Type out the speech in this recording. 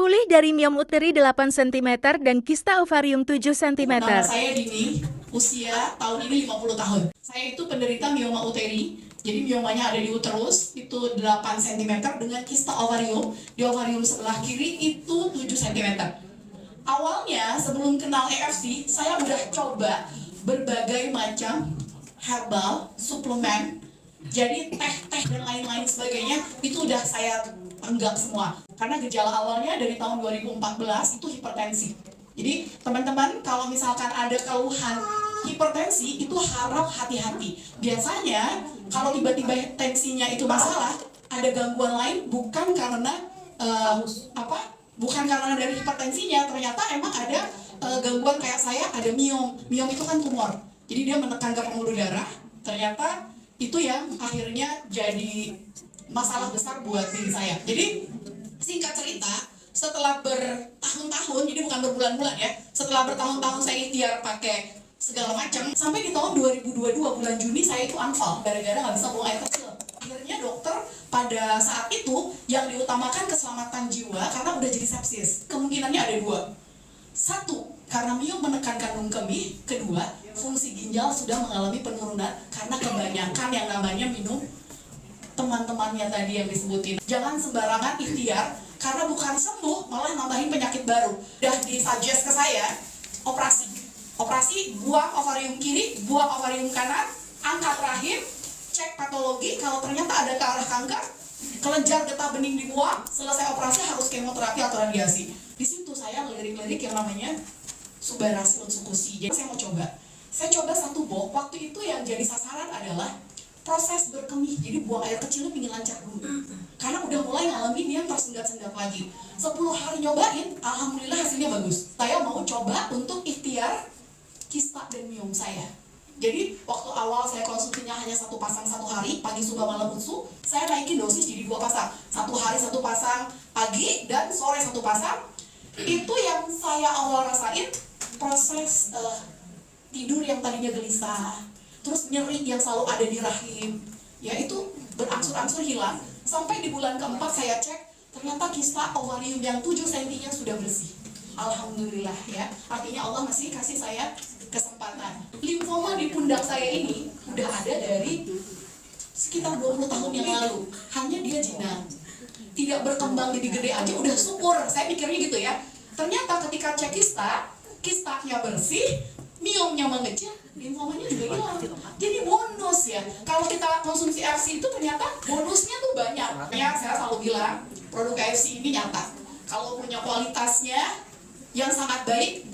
Pulih dari miom uteri 8 cm dan kista ovarium 7 cm. Nama saya Dini, usia tahun ini 50 tahun. Saya itu penderita mioma uteri, jadi miomanya ada di uterus, itu 8 cm dengan kista ovarium. Di ovarium sebelah kiri itu 7 cm. Awalnya sebelum kenal EFC, saya udah coba berbagai macam herbal, suplemen, jadi teh-teh dan lain-lain sebagainya, itu udah saya enggak semua. Karena gejala awalnya dari tahun 2014 itu hipertensi. Jadi teman-teman kalau misalkan ada keluhan hipertensi itu harap hati-hati. Biasanya kalau tiba-tiba tensinya itu masalah, ada gangguan lain bukan karena bukan karena dari hipertensinya, ternyata emang ada gangguan kayak saya ada miom. Miom itu kan tumor. Jadi dia menekan ke pembuluh darah, ternyata itu yang akhirnya jadi masalah besar buat diri saya. Jadi singkat cerita, setelah bertahun-tahun, jadi bukan berbulan-bulan ya, setelah bertahun-tahun saya ikhtiar pakai segala macam, sampai di tahun 2022 bulan Juni saya itu unfall gara-gara nggak bisa buang air kecil. Akhirnya dokter pada saat itu yang diutamakan keselamatan jiwa karena udah jadi sepsis. Kemungkinannya ada dua. Satu, karena miom menekan kandung kemih. Kedua, fungsi ginjal sudah mengalami penurunan karena kebanyakan yang namanya minum teman-temannya tadi yang disebutin. Jangan sembarangan ikhtiar, karena bukan sembuh, malah nambahin penyakit baru. Udah disuggest ke saya, operasi, buang ovarium kiri, buang ovarium kanan, angkat rahim, cek patologi, kalau ternyata ada ke arah kanker, kelenjar getah bening dibuang, selesai operasi harus kemoterapi atau radiasi. Di situ saya ngelirik-lirik yang namanya subarasi unsukusi. Jadi saya mau coba. Saya coba satu box, waktu itu yang jadi sasaran adalah proses berkemih, jadi buang air kecilnya pingin lancar dulu. Karena udah mulai ngalamin yang tersendat-sendat lagi. 10 hari nyobain, alhamdulillah hasilnya bagus. Saya mau coba untuk ikhtiar kista dan miom saya. Jadi waktu awal saya konsultinya hanya satu pasang satu hari, pagi subuh malam usu, saya naikin dosis jadi 2 pasang. Satu hari satu pasang pagi dan sore satu pasang. Itu yang saya awal rasain, proses tidur yang tadinya gelisah, terus nyeri yang selalu ada di rahim, ya itu berangsur-angsur hilang. Sampai di bulan keempat saya cek, ternyata kista ovarium yang 7 cm-nya sudah bersih. Alhamdulillah ya, artinya Allah masih kasih saya kesempatan. Limfoma di pundak saya ini udah ada dari sekitar 20 tahun yang lalu. Hanya dia jinak, tidak berkembang jadi gede aja udah syukur. Saya pikirnya gitu ya. Ternyata ketika cek kistanya bersih, miomnya mengecil, limfomanya juga hilang. Jadi bonus ya. Kalau kita konsumsi EFC itu ternyata bonusnya tuh banyak. Ya, saya selalu bilang produk EFC ini nyata. Kalau punya kualitasnya yang sangat baik,